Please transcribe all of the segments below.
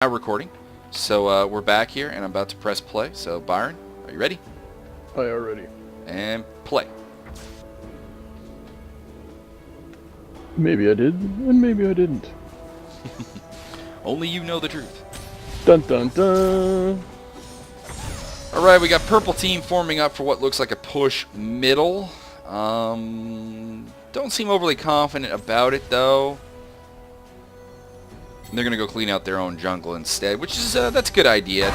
Now recording. So we're back here and I'm about to press play. So Byron, are you ready? I are ready. And play. Maybe I did, and maybe I didn't. Only you know the truth. Dun dun dun! Alright, we got purple team forming up for what looks like a push middle. Don't seem overly confident about it though. They're going to go clean out their own jungle instead, which is, that's a good idea, I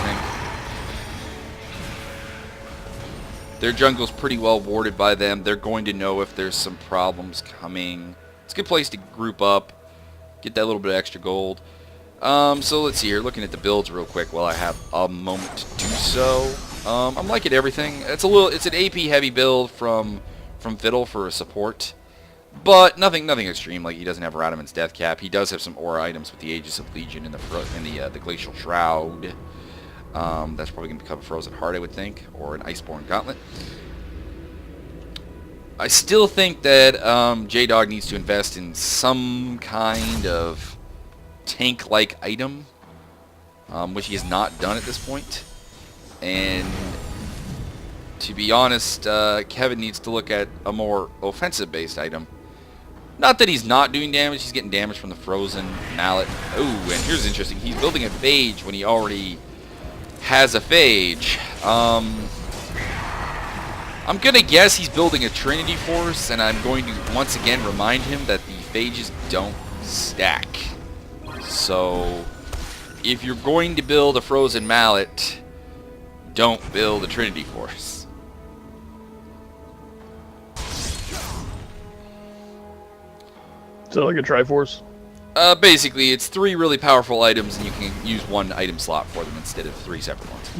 think. Their jungle's pretty well warded by them. They're going to know if there's some problems coming. It's a good place to group up, get that little bit of extra gold. So let's see here, looking at the builds real quick while I have a moment to do so. I'm liking everything. It's an AP heavy build from Fiddle for a support. But nothing extreme. Like, he doesn't have Radaman's Death Cap. He does have some aura items with the Aegis of Legion and the Glacial Shroud. That's probably going to become a Frozen Heart, I would think, or an Iceborne Gauntlet. I still think that Jdawg needs to invest in some kind of tank-like item, which he has not done at this point. And to be honest, Kevin needs to look at a more offensive-based item. Not that he's not doing damage, he's getting damage from the Frozen Mallet. Oh, and here's interesting, he's building a Phage when he already has a Phage. I'm going to guess he's building a Trinity Force, and I'm going to once again remind him that the Phages don't stack. So, if you're going to build a Frozen Mallet, don't build a Trinity Force. Is that like a Triforce? Basically, it's 3 really powerful items, and you can use 1 item slot for them instead of 3 separate ones.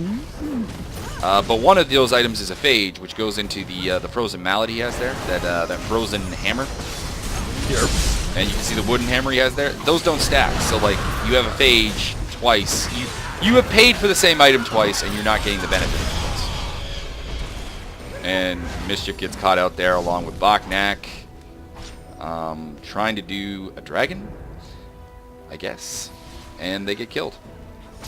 But one of those items is a Phage, which goes into the Frozen Mallet he has there, that Frozen Hammer. Yep. And you can see the wooden hammer he has there. Those don't stack, so like, you have a Phage twice. You have paid for the same item twice, and you're not getting the benefit of it twice. And MsChif gets caught out there along with BockNakkers. Trying to do a dragon, I guess, and they get killed.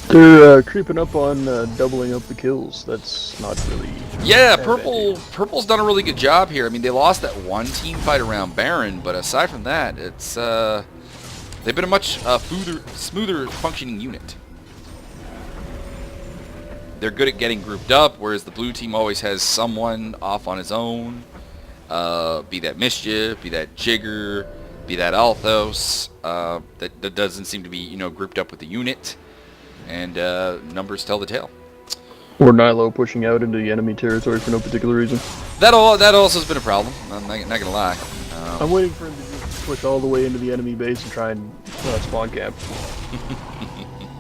They're creeping up on doubling up the kills. That's not really... Yeah, Purple's done a really good job here. I mean, they lost that one team fight around Baron, but aside from that, it's they've been a much smoother functioning unit. They're good at getting grouped up, whereas the blue team always has someone off on his own. Be that MsChif, be that Jigger, be that Althos, that doesn't seem to be, you know, grouped up with the unit, and numbers tell the tale. Or Nilo pushing out into the enemy territory for no particular reason. That also has been a problem, I'm not gonna lie. I'm waiting for him to just push all the way into the enemy base and try and spawn camp.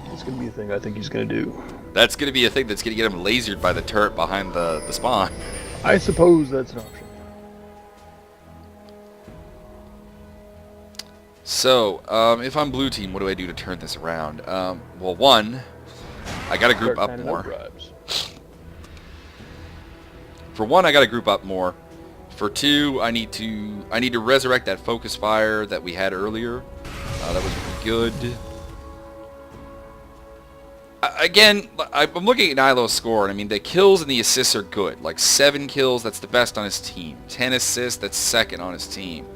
That's gonna be a thing I think he's gonna do. That's gonna be a thing that's gonna get him lasered by the turret behind the spawn. I suppose that's an option. So, if I'm blue team, what do I do to turn this around? Well, one, I gotta group up more. For one, I gotta group up more. For two, I need to resurrect that focus fire that we had earlier. That was pretty good. Again, I'm looking at Nilo's score, and I mean, the kills and the assists are good. Like, 7 kills, that's the best on his team. 10 assists, that's second on his team.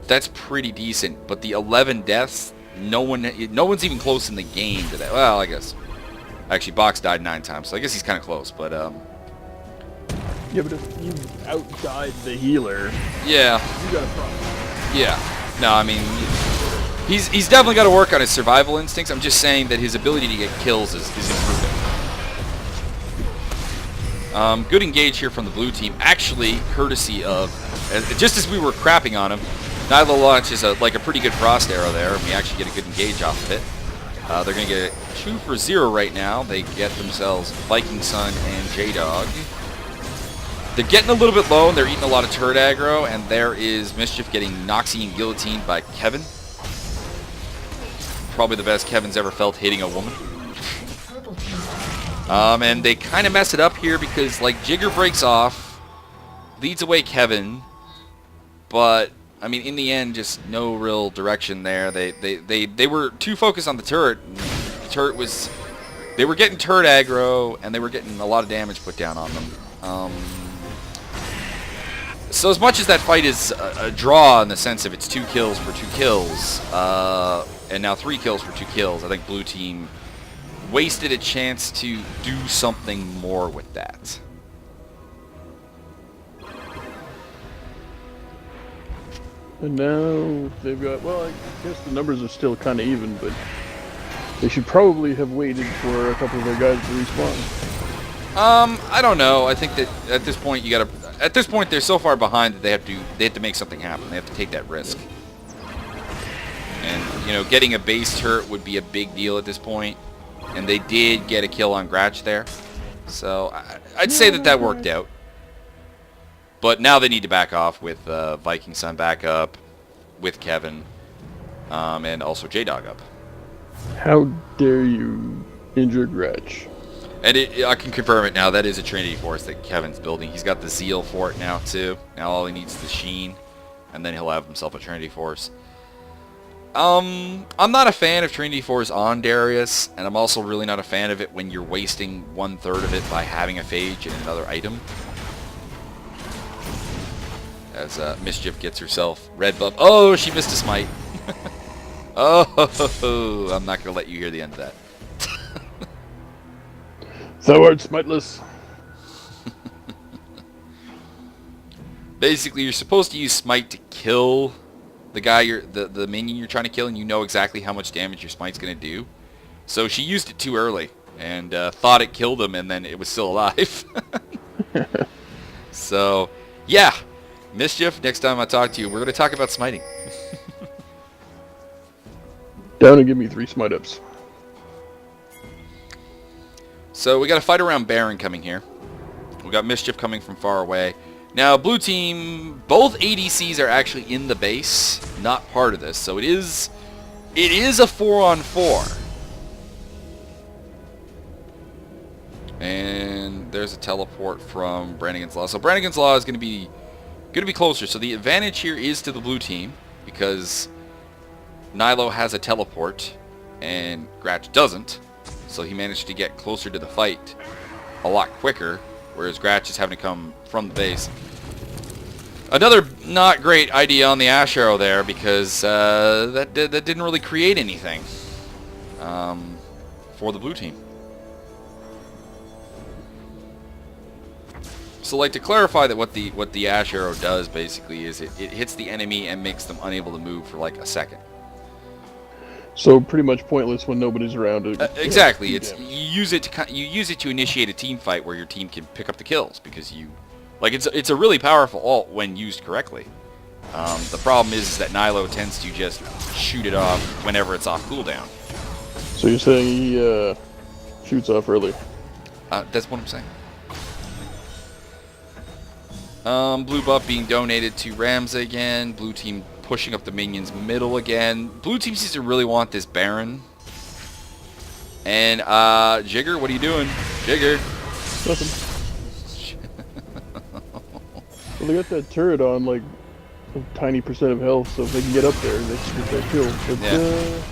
That's pretty decent, but the 11 deaths, no one's even close in the game to that. Well, I guess. Actually, Box died 9 times, so I guess he's kind of close, but, Yeah, but if you outdied the healer... Yeah. You got a problem. Yeah. No, I mean, he's definitely got to work on his survival instincts. I'm just saying that his ability to get kills is improving. Good engage here from the blue team, actually, courtesy of... just as we were crapping on him, Nilo launches a pretty good frost arrow there, and we actually get a good engage off of it. They're going to get 2 for 0 right now. They get themselves Viking Sun and Jdawg. They're getting a little bit low, and they're eating a lot of turret aggro, and there is MsChif getting Noxie and guillotined by Kevin. Probably the best Kevin's ever felt hitting a woman. And they kind of mess it up here because, like, Jigger breaks off, leads away Kevin, but I mean, in the end, just no real direction there. They were too focused on the turret. turret was... They were getting turret aggro, and they were getting a lot of damage put down on them. So as much as that fight is a draw in the sense of it's 2 kills for 2 kills, and now 3 kills for 2 kills, I think blue team wasted a chance to do something more with that. And now they've got, well, I guess the numbers are still kind of even, but they should probably have waited for a couple of their guys to respawn. I don't know. I think that at this point at this point they're so far behind that they have to make something happen. They have to take that risk. And, you know, getting a base turret would be a big deal at this point. And they did get a kill on Gratch there. So I'd say that worked out. But now they need to back off with Viking Sun back up, with Kevin, and also Jdawg up. How dare you injure Gratch? And I can confirm it now. That is a Trinity Force that Kevin's building. He's got the Zeal for it now, too. Now all he needs is the Sheen, and then he'll have himself a Trinity Force. I'm not a fan of Trinity Force on Darius, and I'm also really not a fan of it when you're wasting 1/3 of it by having a Phage and another item. As MsChif gets herself red buff. Oh, she missed a smite. Oh, I'm not going to let you hear the end of that. Thou art smiteless. Basically, you're supposed to use smite to kill the guy, the minion you're trying to kill, and you know exactly how much damage your smite's going to do. So she used it too early and thought it killed him, and then it was still alive. So, yeah. MsChif, next time I talk to you, we're going to talk about smiting. Down and give me 3 smite ups. So we got a fight around Baron coming here. We got MsChif coming from far away. Now, blue team, both ADCs are actually in the base, not part of this. So it is a 4-on-4. And there's a teleport from Brannigan's Law. So Brannigan's Law is going to be closer. So the advantage here is to the blue team because Nilo has a teleport and Gratch doesn't. So he managed to get closer to the fight a lot quicker, whereas Gratch is having to come from the base. Another not great idea on the Ash Arrow there because that didn't really create anything for the blue team. So, like, to clarify that what the Ash Arrow does basically is it hits the enemy and makes them unable to move for like a second. So pretty much pointless when nobody's around it. Exactly. It's you use it to initiate a team fight where your team can pick up the kills because it's a really powerful ult when used correctly. The problem is that Nilo tends to just shoot it off whenever it's off cooldown. So you're saying he shoots off early? That's what I'm saying. Blue buff being donated to Ramza again. Blue team pushing up the minions middle again. Blue team seems to really want this Baron. And Jigger, what are you doing? Jigger. Nothing. Well, they got that turret on like a tiny % of health, so if they can get up there, they can get that kill. But, yeah.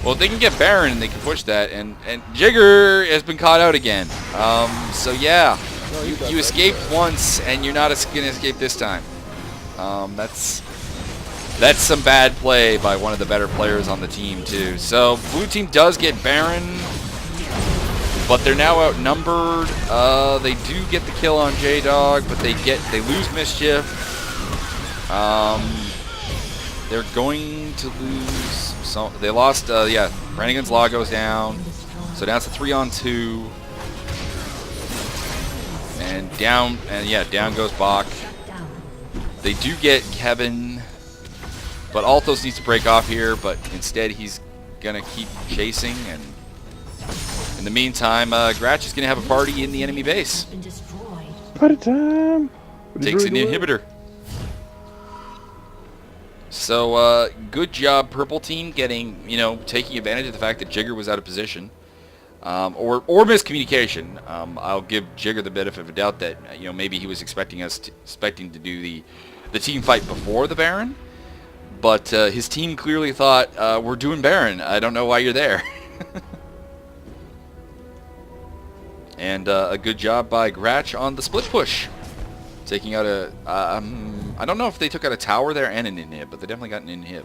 Well, if they can get Baron and they can push that, and Jigger has been caught out again. So yeah. No, you escaped once, and you're not going to escape this time. That's some bad play by one of the better players on the team, too. So, blue team does get Baron, but they're now outnumbered. They do get the kill on Jdawg, but they lose MsChif. They're going to lose. They lost. Brannigan's Law goes down, so now it's a 3-on-2. And down goes Bach. They do get Kevin, but Altos needs to break off here, but instead he's going to keep chasing, and in the meantime, Gratch is going to have a party in the enemy base. Party time! Takes an inhibitor. So, good job, purple team, taking advantage of the fact that Jigger was out of position. Or miscommunication. I'll give Jigger the benefit of a doubt that maybe he was expecting to do the team fight before the Baron, but his team clearly thought we're doing Baron. I don't know why you're there. And a good job by Gratch on the split push. Taking out a... I don't know if they took out a tower there and an inhib, but they definitely got an inhib.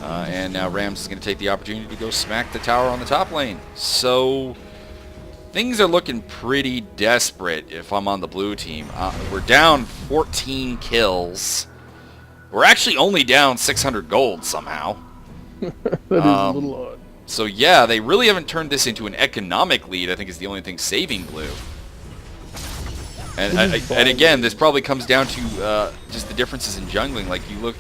And now Rams is going to take the opportunity to go smack the tower on the top lane. So things are looking pretty desperate if I'm on the blue team. We're down 14 kills. We're actually only down 600 gold somehow. That is a little odd. So yeah, they really haven't turned this into an economic lead, I think is the only thing saving blue. And again, this probably comes down to just the differences in jungling. Like you look,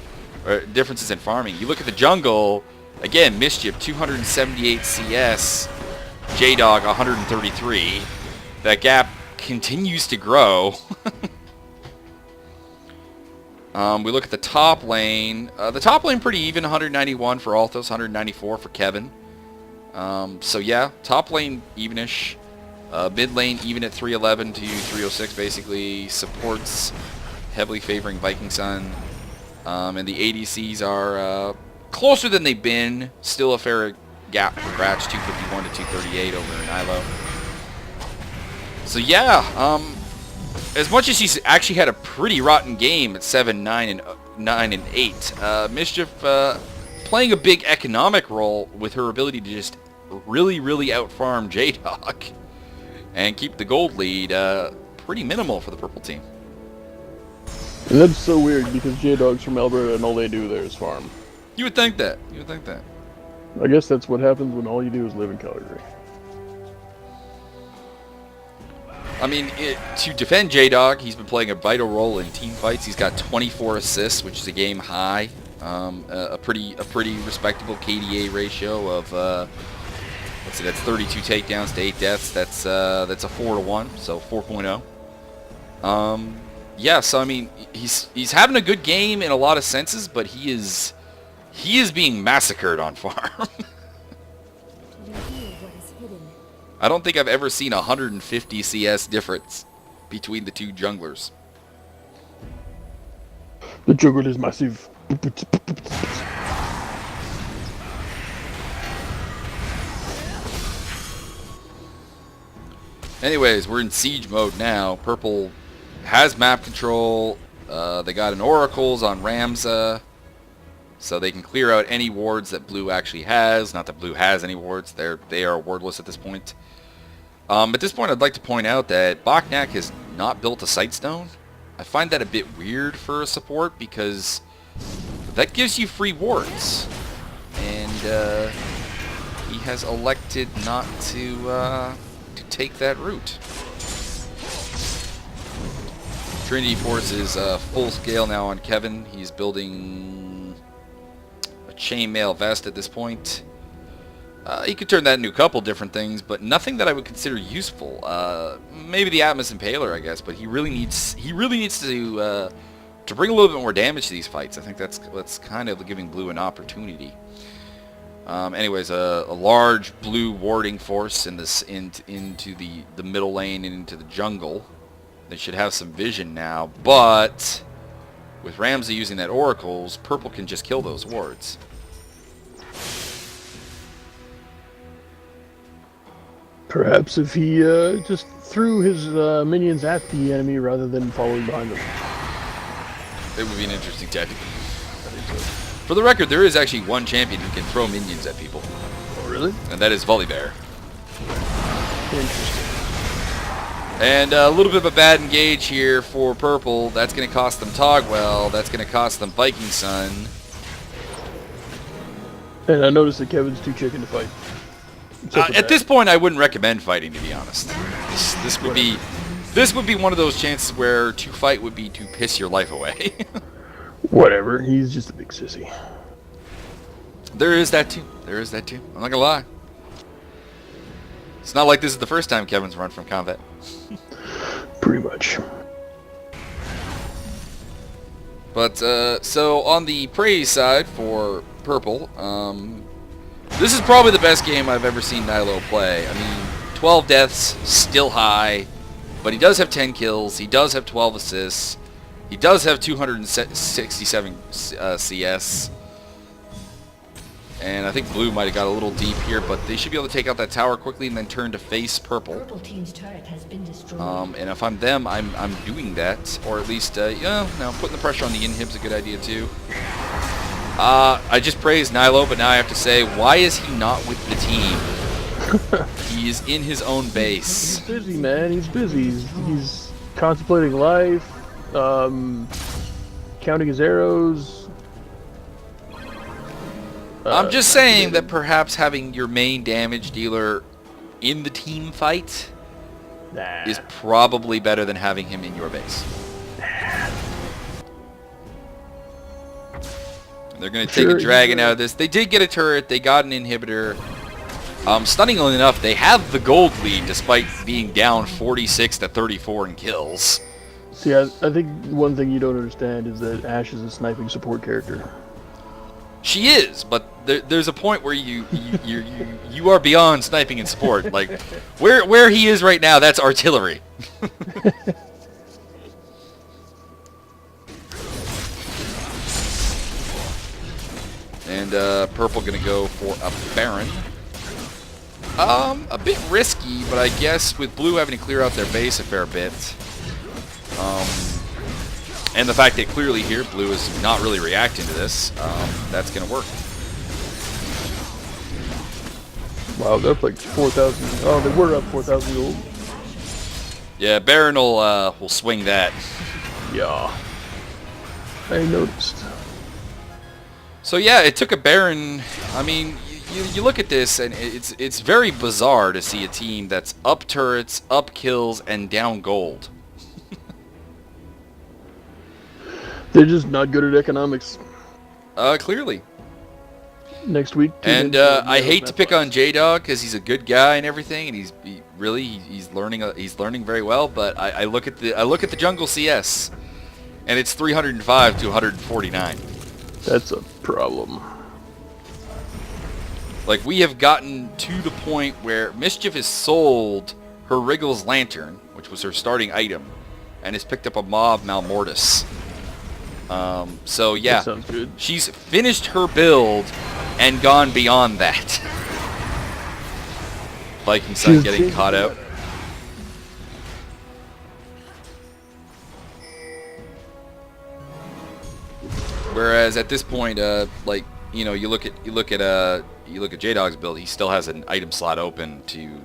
or differences in farming. You look at the jungle, again, MsChif 278 CS, Jdawg 133. That gap continues to grow. We look at the top lane. The top lane pretty even, 191 for Althos, 194 for Kevin. So yeah, top lane evenish. Mid lane even at 311 to 306 basically. Supports heavily favoring Viking Sun. And the ADCs are closer than they've been. Still a fair gap for Gratch, 251 to 238 over in Ilo. So yeah, as much as she's actually had a pretty rotten game at 7, 9, and 8, MsChif playing a big economic role with her ability to just really, really outfarm Jdawg and keep the gold lead pretty minimal for the purple team. And that's so weird because Jdawg's from Alberta and all they do there is farm. You would think that. You would think that. I guess that's what happens when all you do is live in Calgary. I mean, to defend Jdawg, he's been playing a vital role in team fights. He's got 24 assists, which is a game high. A pretty respectable KDA ratio of let's see, that's 32 takedowns to 8 deaths. That's a 4-to-1, so 4.0. Yeah, so I mean, he's having a good game in a lot of senses, but he is being massacred on farm. I don't think I've ever seen 150 CS difference between the two junglers. The jungle is massive. Anyways, we're in siege mode now. Purple has map control. They got an oracles on Ramza, so they can clear out any wards that blue actually has. Not that blue has any wards. They are wardless at this point. At this point, I'd like to point out that BockNakkers has not built a sightstone. I find that a bit weird for a support because that gives you free wards, and he has elected not to take that route. Trinity Force is full scale now on Kevin. He's building a chainmail vest at this point. He could turn that into a couple different things, but nothing that I would consider useful. Maybe the Atmos Impaler, I guess, but he really needs to bring a little bit more damage to these fights. I think that's kind of giving blue an opportunity. Anyways, a large blue warding force in this into the middle lane and into the jungle. They should have some vision now, but with Ramsey using that oracles, purple can just kill those wards. Perhaps if he just threw his minions at the enemy rather than following behind them. It would be an interesting tactic. For the record, there is actually one champion who can throw minions at people. Oh, really? And that is Volibear. Interesting. And a little bit of a bad engage here for purple. That's going to cost them Togwell. That's going to cost them Viking Sun. And I noticed that Kevin's too chicken to fight. At this point, I wouldn't recommend fighting, to be honest. This would be one of those chances where to fight would be to piss your life away. Whatever. He's just a big sissy. There is that too. There is that too. I'm not gonna lie. It's not like this is the first time Kevin's run from combat. Pretty much. But so on the praise side for purple, this is probably the best game I've ever seen Nilo play. I mean, 12 deaths, still high, but he does have 10 kills. He does have 12 assists. He does have 267 CS. And I think blue might have got a little deep here, but they should be able to take out that tower quickly and then turn to face purple. Purple team's turret has been destroyed. And if I'm them, I'm doing that, or at least, no, putting the pressure on the inhib's a good idea too. I just praised Nilo, but now I have to say, why is he not with the team? He is in his own base. He's busy, man. He's busy. He's contemplating life, counting his arrows. I'm just saying that perhaps having your main damage dealer in the team fight is probably better than having him in your base. And they're going to take a dragon out of this. They did get a turret. They got an inhibitor. Stunningly enough, they have the gold lead despite being down 46 to 34 in kills. See, I think one thing you don't understand is that Ashe is a sniping support character. She is, but there's a point where you are beyond sniping and support. Like where he is right now, that's artillery. And purple gonna go for a Baron. A bit risky, but I guess with blue having to clear out their base a fair bit. And the fact that clearly here, blue is not really reacting to this, that's going to work. Wow, they're up like 4,000. Oh, they were up 4,000 gold. Yeah, Baron will swing that. Yeah. I noticed. So yeah, it took a Baron. I mean, you look at this, and it's very bizarre to see a team that's up turrets, up kills, and down gold. They're just not good at economics. Clearly. Next week. And I hate to pick on Jdawg because he's a good guy and everything, and he's learning very well. But I look at the jungle CS, and it's 305 to 149. That's a problem. Like, we have gotten to the point where MsChif has sold her Wriggle's Lantern, which was her starting item, and has picked up a Mob Malmortis. So yeah, that sounds good. She's finished her build and gone beyond that. Viking Sun getting caught out. Whereas at this point, like, you know, you look at Jdawg's build, he still has an item slot open to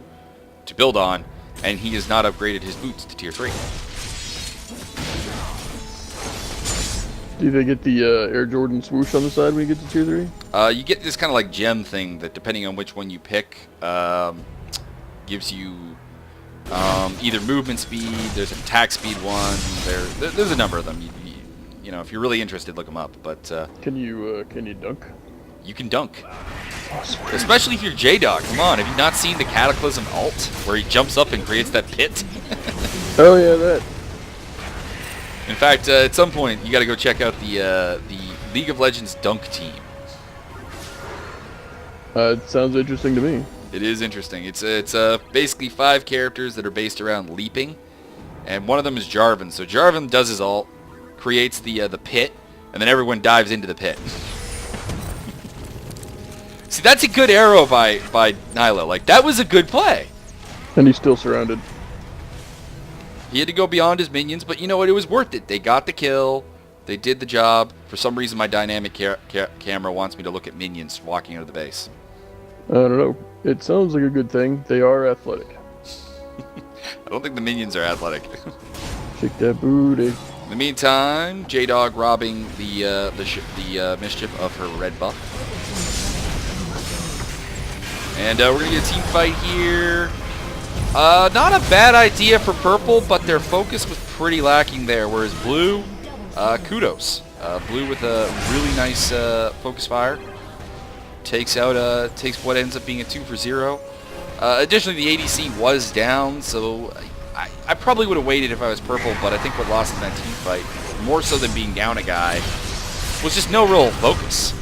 build on, and he has not upgraded his boots to tier 3. Do they get the Air Jordan swoosh on the side when you get to tier 3? You get this kind of like gem thing that, depending on which one you pick, gives you either movement speed. There's an attack speed one. There's a number of them. You know, if you're really interested, look them up. But can you dunk? You can dunk, Oh, especially if you're Jdawg. Come on, have you not seen the Cataclysm ult where he jumps up and creates that pit? Oh yeah, that. In fact, at some point, you got to go check out the League of Legends dunk team. It sounds interesting to me. It is interesting. It's basically 5 characters that are based around leaping, and one of them is Jarvan. So Jarvan does his ult, creates the pit, and then everyone dives into the pit. See, that's a good arrow by Nilo. Like, that was a good play. And he's still surrounded. He had to go beyond his minions, but you know what? It was worth it. They got the kill. They did the job. For some reason, my dynamic camera wants me to look at minions walking out of the base. I don't know. It sounds like a good thing. They are athletic. I don't think the minions are athletic. Shake that booty. In the meantime, Jdawg robbing the MsChif of her red buff. And we're going to get a team fight here. Not a bad idea for purple, but their focus was pretty lacking there, whereas blue, kudos. Blue with a really nice focus fire. Takes what ends up being a 2 for 0. Additionally, the ADC was down, so I probably would have waited if I was purple, but I think what lost in that team fight, more so than being down a guy, was just no real focus.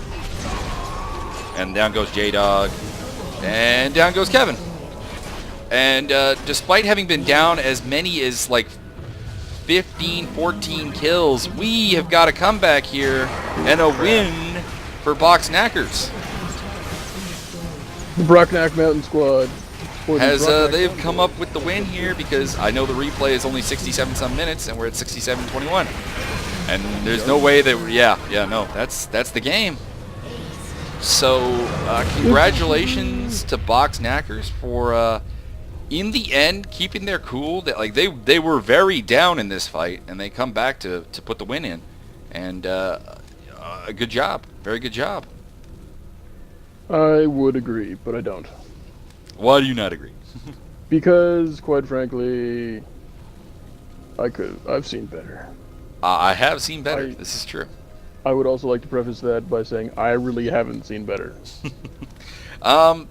And down goes Jdawg, and down goes Kevin. And despite having been down as many as like 15, 14 kills, we have got a comeback here and a win for BockNakkers. The Brocknack Mountain Squad. Has they've come up with the win here, because I know the replay is only 67 some minutes and we're at 67-21, and there's no way that no, that's the game. So congratulations to BockNakkers for in the end keeping their cool. That like they were very down in this fight, and they come back to put the win in, and a good job, very good job. I would agree, but I don't. Why do you not agree? Because, quite frankly, I've seen better. I have seen better. This is true. I would also like to preface that by saying I really haven't seen better.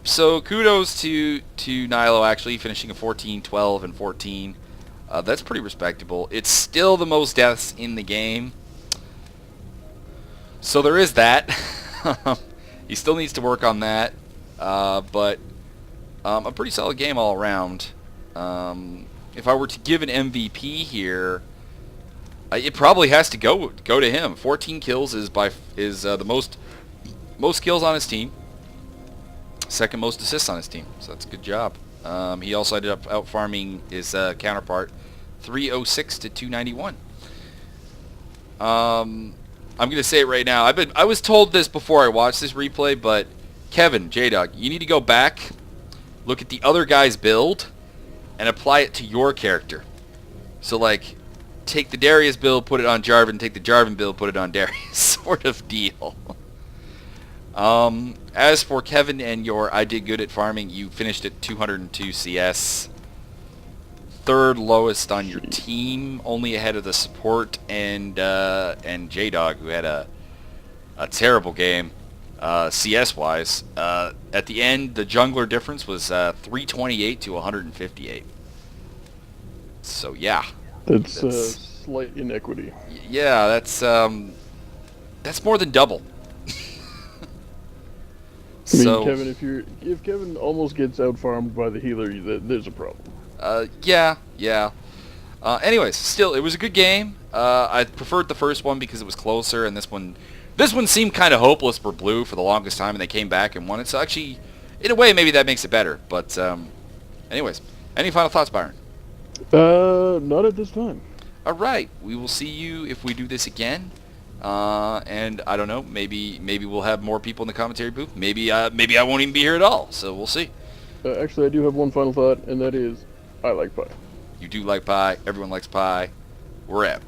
So kudos to Nilo, actually finishing a 14, 12, and 14. That's pretty respectable. It's still the most deaths in the game, so there is that. He still needs to work on that, but a pretty solid game all around. If I were to give an MVP here, it probably has to go to him. 14 kills is the most kills on his team. Second most assists on his team, so that's a good job. He also ended up out farming his counterpart, 306 to 291. I'm gonna say it right now. I was told this before I watched this replay, but Kevin, Jdawg, you need to go back, look at the other guy's build, and apply it to your character. So like, take the Darius build, put it on Jarvan, take the Jarvan build, put it on Darius, sort of deal. As for Kevin and your I did good at farming, you finished at 202 CS. Third lowest on your team, only ahead of the support and Jdawg, who had a terrible game CS-wise. At the end, the jungler difference was 328 to 158. So yeah, that's slight inequity. Yeah, that's more than double. I mean, So, Kevin, if Kevin almost gets out farmed by the healer, there's a problem. yeah. Anyways, still, it was a good game. I preferred the first one because it was closer, and this one seemed kind of hopeless for Blue for the longest time, and they came back and won it. So actually, in a way, maybe that makes it better. But anyways, any final thoughts, Byron? Not at this time. All right, we will see you if we do this again. And I don't know, maybe we'll have more people in the commentary booth. Maybe I won't even be here at all. So we'll see. Actually, I do have one final thought, and that is, I like pie. You do like pie. Everyone likes pie. We're out.